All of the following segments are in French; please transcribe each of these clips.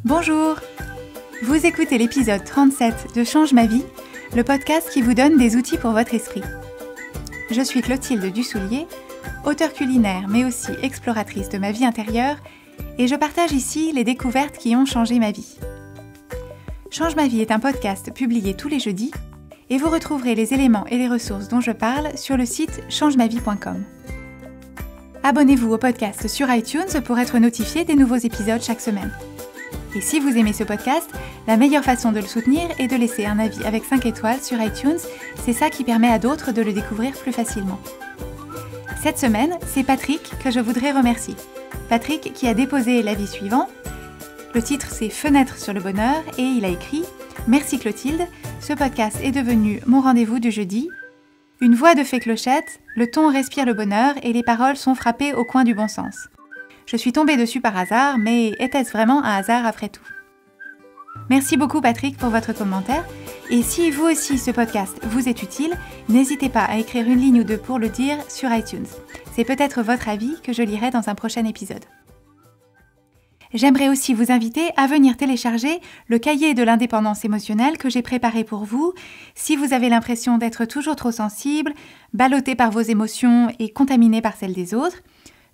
Bonjour! Vous écoutez l'épisode 37 de Change ma vie, le podcast qui vous donne des outils pour votre esprit. Je suis Clotilde Dussoulier, auteure culinaire mais aussi exploratrice de ma vie intérieure, et je partage ici les découvertes qui ont changé ma vie. Change ma vie est un podcast publié tous les jeudis, et vous retrouverez les éléments et les ressources dont je parle sur le site changemavie.com. Abonnez-vous au podcast sur iTunes pour être notifié des nouveaux épisodes chaque semaine. Et si vous aimez ce podcast, la meilleure façon de le soutenir est de laisser un avis avec 5 étoiles sur iTunes, c'est ça qui permet à d'autres de le découvrir plus facilement. Cette semaine, c'est Patrick que je voudrais remercier. Patrick qui a déposé l'avis suivant. Le titre c'est Fenêtre sur le bonheur et il a écrit « Merci Clotilde, ce podcast est devenu mon rendez-vous du jeudi. Une voix de fée clochette, le ton respire le bonheur et les paroles sont frappées au coin du bon sens. Je suis tombée dessus par hasard, mais était-ce vraiment un hasard après tout ?» Merci beaucoup Patrick pour votre commentaire. Et si vous aussi ce podcast vous est utile, n'hésitez pas à écrire une ligne ou deux pour le dire sur iTunes. C'est peut-être votre avis que je lirai dans un prochain épisode. J'aimerais aussi vous inviter à venir télécharger le cahier de l'indépendance émotionnelle que j'ai préparé pour vous. Si vous avez l'impression d'être toujours trop sensible, ballotté par vos émotions et contaminé par celles des autres,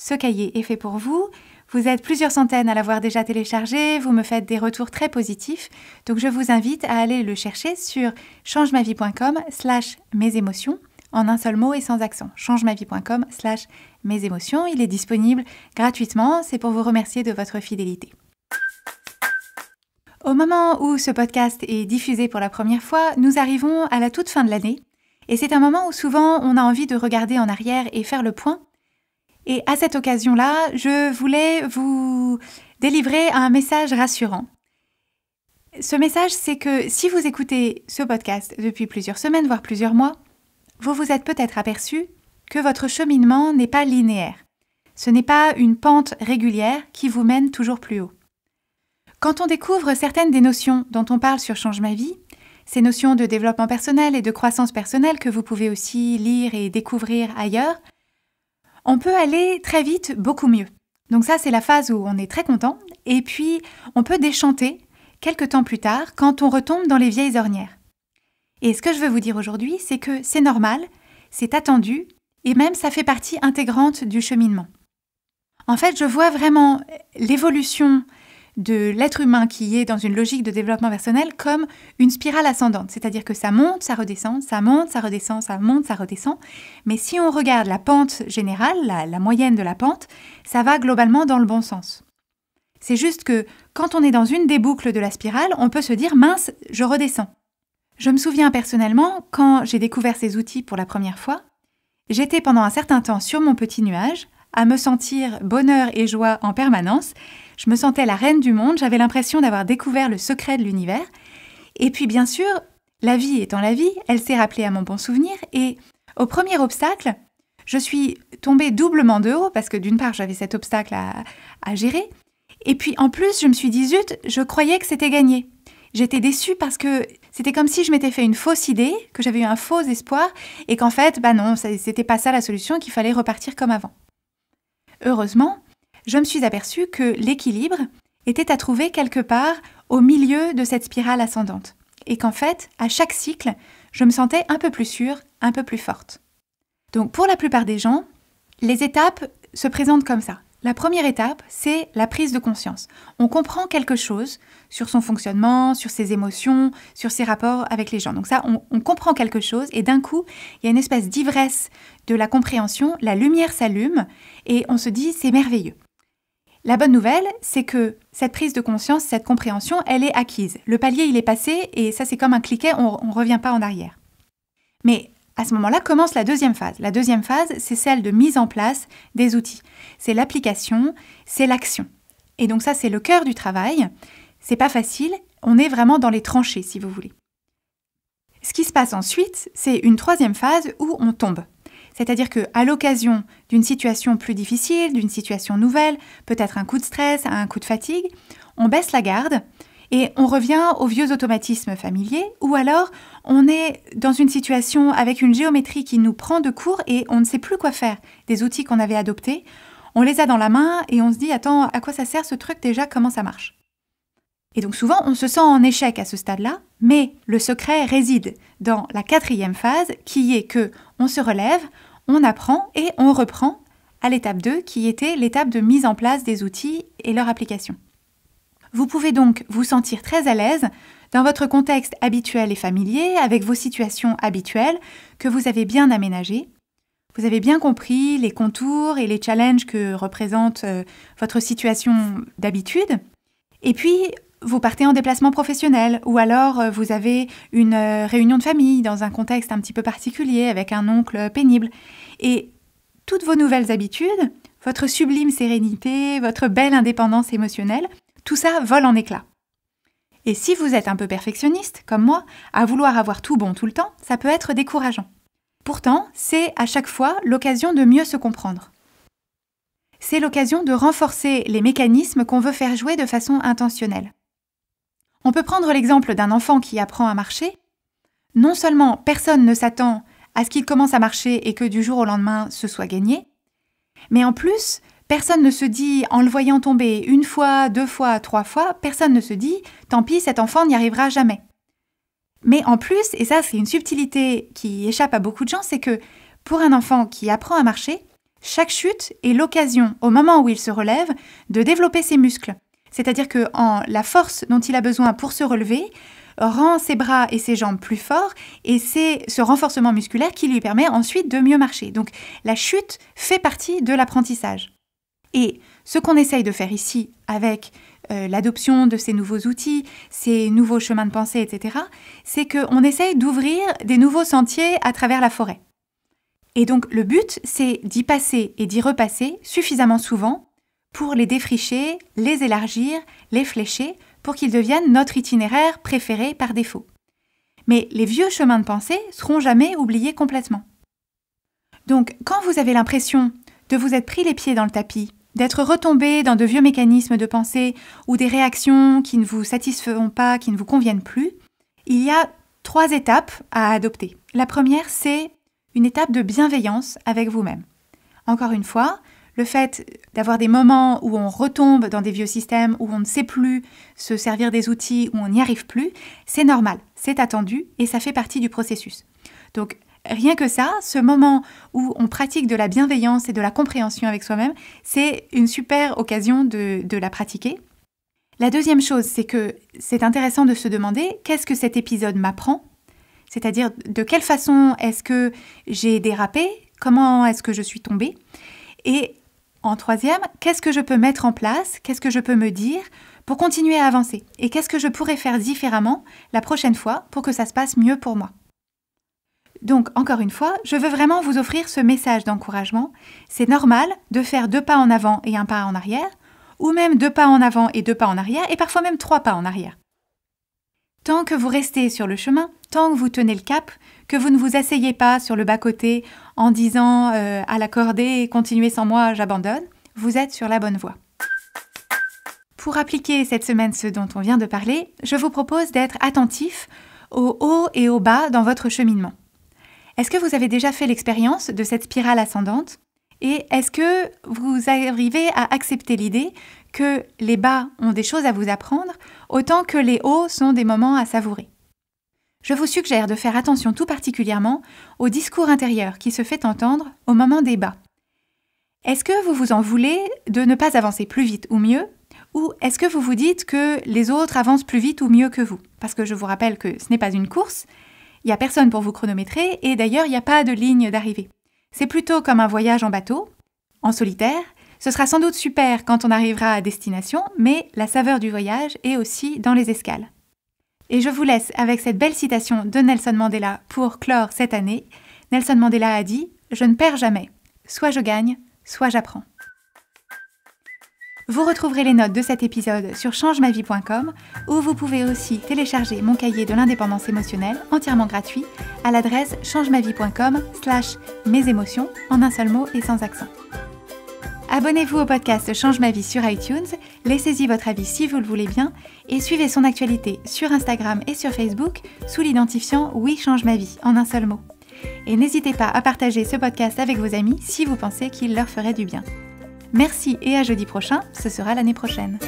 ce cahier est fait pour vous. Vous êtes plusieurs centaines à l'avoir déjà téléchargé, vous me faites des retours très positifs, donc je vous invite à aller le chercher sur changemavie.com/mesémotions, en un seul mot et sans accent. changemavie.com/mesémotions, il est disponible gratuitement, c'est pour vous remercier de votre fidélité. Au moment où ce podcast est diffusé pour la première fois, nous arrivons à la toute fin de l'année, et c'est un moment où souvent on a envie de regarder en arrière et faire le point. Et à cette occasion-là, je voulais vous délivrer un message rassurant. Ce message, c'est que si vous écoutez ce podcast depuis plusieurs semaines, voire plusieurs mois, vous vous êtes peut-être aperçu que votre cheminement n'est pas linéaire. Ce n'est pas une pente régulière qui vous mène toujours plus haut. Quand on découvre certaines des notions dont on parle sur Change ma vie, ces notions de développement personnel et de croissance personnelle que vous pouvez aussi lire et découvrir ailleurs, on peut aller très vite beaucoup mieux. Donc ça, c'est la phase où on est très content, et puis on peut déchanter quelques temps plus tard quand on retombe dans les vieilles ornières. Et ce que je veux vous dire aujourd'hui, c'est que c'est normal, c'est attendu, et même ça fait partie intégrante du cheminement. En fait, je vois vraiment l'évolution de l'être humain qui est dans une logique de développement personnel comme une spirale ascendante, c'est-à-dire que ça monte, ça redescend, ça monte, ça redescend, ça monte, ça redescend. Mais si on regarde la pente générale, la moyenne de la pente, ça va globalement dans le bon sens. C'est juste que quand on est dans une des boucles de la spirale, on peut se dire « mince, je redescends ». Je me souviens personnellement, quand j'ai découvert ces outils pour la première fois, j'étais pendant un certain temps sur mon petit nuage, à me sentir bonheur et joie en permanence. Je me sentais la reine du monde, j'avais l'impression d'avoir découvert le secret de l'univers. Et puis bien sûr, la vie étant la vie, elle s'est rappelée à mon bon souvenir et au premier obstacle, je suis tombée doublement de haut parce que d'une part, j'avais cet obstacle à gérer et puis en plus, je me suis dit zut, je croyais que c'était gagné. J'étais déçue parce que c'était comme si je m'étais fait une fausse idée, que j'avais eu un faux espoir et qu'en fait, non, c'était pas ça la solution, qu'il fallait repartir comme avant. Heureusement, je me suis aperçue que l'équilibre était à trouver quelque part au milieu de cette spirale ascendante. Et qu'en fait, à chaque cycle, je me sentais un peu plus sûre, un peu plus forte. Donc pour la plupart des gens, les étapes se présentent comme ça. La première étape, c'est la prise de conscience. On comprend quelque chose sur son fonctionnement, sur ses émotions, sur ses rapports avec les gens. Donc ça, on comprend quelque chose et d'un coup, il y a une espèce d'ivresse de la compréhension, la lumière s'allume et on se dit « c'est merveilleux ». La bonne nouvelle, c'est que cette prise de conscience, cette compréhension, elle est acquise. Le palier, il est passé et ça, c'est comme un cliquet, on ne revient pas en arrière. Mais à ce moment-là, commence la deuxième phase. La deuxième phase, c'est celle de mise en place des outils. C'est l'application, c'est l'action. Et donc ça, c'est le cœur du travail. C'est pas facile, on est vraiment dans les tranchées, si vous voulez. Ce qui se passe ensuite, c'est une troisième phase où on tombe. C'est-à-dire qu'à l'occasion d'une situation plus difficile, d'une situation nouvelle, peut-être un coup de stress, un coup de fatigue, on baisse la garde et on revient aux vieux automatismes familiers, ou alors on est dans une situation avec une géométrie qui nous prend de court et on ne sait plus quoi faire des outils qu'on avait adoptés. On les a dans la main et on se dit « Attends, à quoi ça sert ce truc déjà? Comment ça marche ?» Et donc souvent, on se sent en échec à ce stade-là, mais le secret réside dans la 4e phase, qui est que on se relève, on apprend et on reprend à l'étape 2, qui était l'étape de mise en place des outils et leur application. Vous pouvez donc vous sentir très à l'aise dans votre contexte habituel et familier, avec vos situations habituelles que vous avez bien aménagées. Vous avez bien compris les contours et les challenges que représente votre situation d'habitude. Et puis, vous partez en déplacement professionnel ou alors vous avez une réunion de famille dans un contexte un petit peu particulier avec un oncle pénible. Et toutes vos nouvelles habitudes, votre sublime sérénité, votre belle indépendance émotionnelle, tout ça vole en éclats. Et si vous êtes un peu perfectionniste, comme moi, à vouloir avoir tout bon tout le temps, ça peut être décourageant. Pourtant, c'est à chaque fois l'occasion de mieux se comprendre. C'est l'occasion de renforcer les mécanismes qu'on veut faire jouer de façon intentionnelle. On peut prendre l'exemple d'un enfant qui apprend à marcher. Non seulement personne ne s'attend à ce qu'il commence à marcher et que du jour au lendemain ce soit gagné, mais en plus, personne ne se dit, en le voyant tomber 1 fois, 2 fois, 3 fois, personne ne se dit « tant pis, cet enfant n'y arrivera jamais ». Mais en plus, et ça c'est une subtilité qui échappe à beaucoup de gens, c'est que pour un enfant qui apprend à marcher, chaque chute est l'occasion, au moment où il se relève, de développer ses muscles. C'est-à-dire que la force dont il a besoin pour se relever rend ses bras et ses jambes plus forts et c'est ce renforcement musculaire qui lui permet ensuite de mieux marcher. Donc la chute fait partie de l'apprentissage. Et ce qu'on essaye de faire ici avec l'adoption de ces nouveaux outils, ces nouveaux chemins de pensée, etc., c'est qu'on essaye d'ouvrir des nouveaux sentiers à travers la forêt. Et donc le but, c'est d'y passer et d'y repasser suffisamment souvent pour les défricher, les élargir, les flécher, pour qu'ils deviennent notre itinéraire préféré par défaut. Mais les vieux chemins de pensée seront jamais oubliés complètement. Donc quand vous avez l'impression de vous être pris les pieds dans le tapis, d'être retombé dans de vieux mécanismes de pensée ou des réactions qui ne vous satisferont pas, qui ne vous conviennent plus, il y a 3 étapes à adopter. La première, c'est une étape de bienveillance avec vous-même. Encore une fois, le fait d'avoir des moments où on retombe dans des vieux systèmes, où on ne sait plus se servir des outils, où on n'y arrive plus, c'est normal, c'est attendu et ça fait partie du processus. Donc, rien que ça, ce moment où on pratique de la bienveillance et de la compréhension avec soi-même, c'est une super occasion de la pratiquer. La deuxième chose, c'est que c'est intéressant de se demander qu'est-ce que cet épisode m'apprend ? C'est-à-dire de quelle façon est-ce que j'ai dérapé ? Comment est-ce que je suis tombée ? Et en troisième, qu'est-ce que je peux mettre en place ? Qu'est-ce que je peux me dire pour continuer à avancer ? Et qu'est-ce que je pourrais faire différemment la prochaine fois pour que ça se passe mieux pour moi ? Donc, encore une fois, je veux vraiment vous offrir ce message d'encouragement. C'est normal de faire 2 pas en avant et 1 pas en arrière, ou même 2 pas en avant et 2 pas en arrière, et parfois même 3 pas en arrière. Tant que vous restez sur le chemin, tant que vous tenez le cap, que vous ne vous asseyez pas sur le bas-côté en disant à la cordée « continuez sans moi, j'abandonne », vous êtes sur la bonne voie. Pour appliquer cette semaine ce dont on vient de parler, je vous propose d'être attentif au haut et au bas dans votre cheminement. Est-ce que vous avez déjà fait l'expérience de cette spirale ascendante ? Et est-ce que vous arrivez à accepter l'idée que les bas ont des choses à vous apprendre, autant que les hauts sont des moments à savourer ? Je vous suggère de faire attention tout particulièrement au discours intérieur qui se fait entendre au moment des bas. Est-ce que vous vous en voulez de ne pas avancer plus vite ou mieux ? Ou est-ce que vous vous dites que les autres avancent plus vite ou mieux que vous ? Parce que je vous rappelle que ce n'est pas une course, il n'y a personne pour vous chronométrer et d'ailleurs il n'y a pas de ligne d'arrivée. C'est plutôt comme un voyage en bateau, en solitaire. Ce sera sans doute super quand on arrivera à destination, mais la saveur du voyage est aussi dans les escales. Et je vous laisse avec cette belle citation de Nelson Mandela pour clore cette année. Nelson Mandela a dit « Je ne perds jamais. Soit je gagne, soit j'apprends ». Vous retrouverez les notes de cet épisode sur changemavie.com où vous pouvez aussi télécharger mon cahier de l'indépendance émotionnelle entièrement gratuit à l'adresse changemavie.com/mesémotions en un seul mot et sans accent. Abonnez-vous au podcast Change ma vie sur iTunes, laissez-y votre avis si vous le voulez bien et suivez son actualité sur Instagram et sur Facebook sous l'identifiant Oui Change ma vie en un seul mot. Et n'hésitez pas à partager ce podcast avec vos amis si vous pensez qu'il leur ferait du bien. Merci et à jeudi prochain, ce sera l'année prochaine.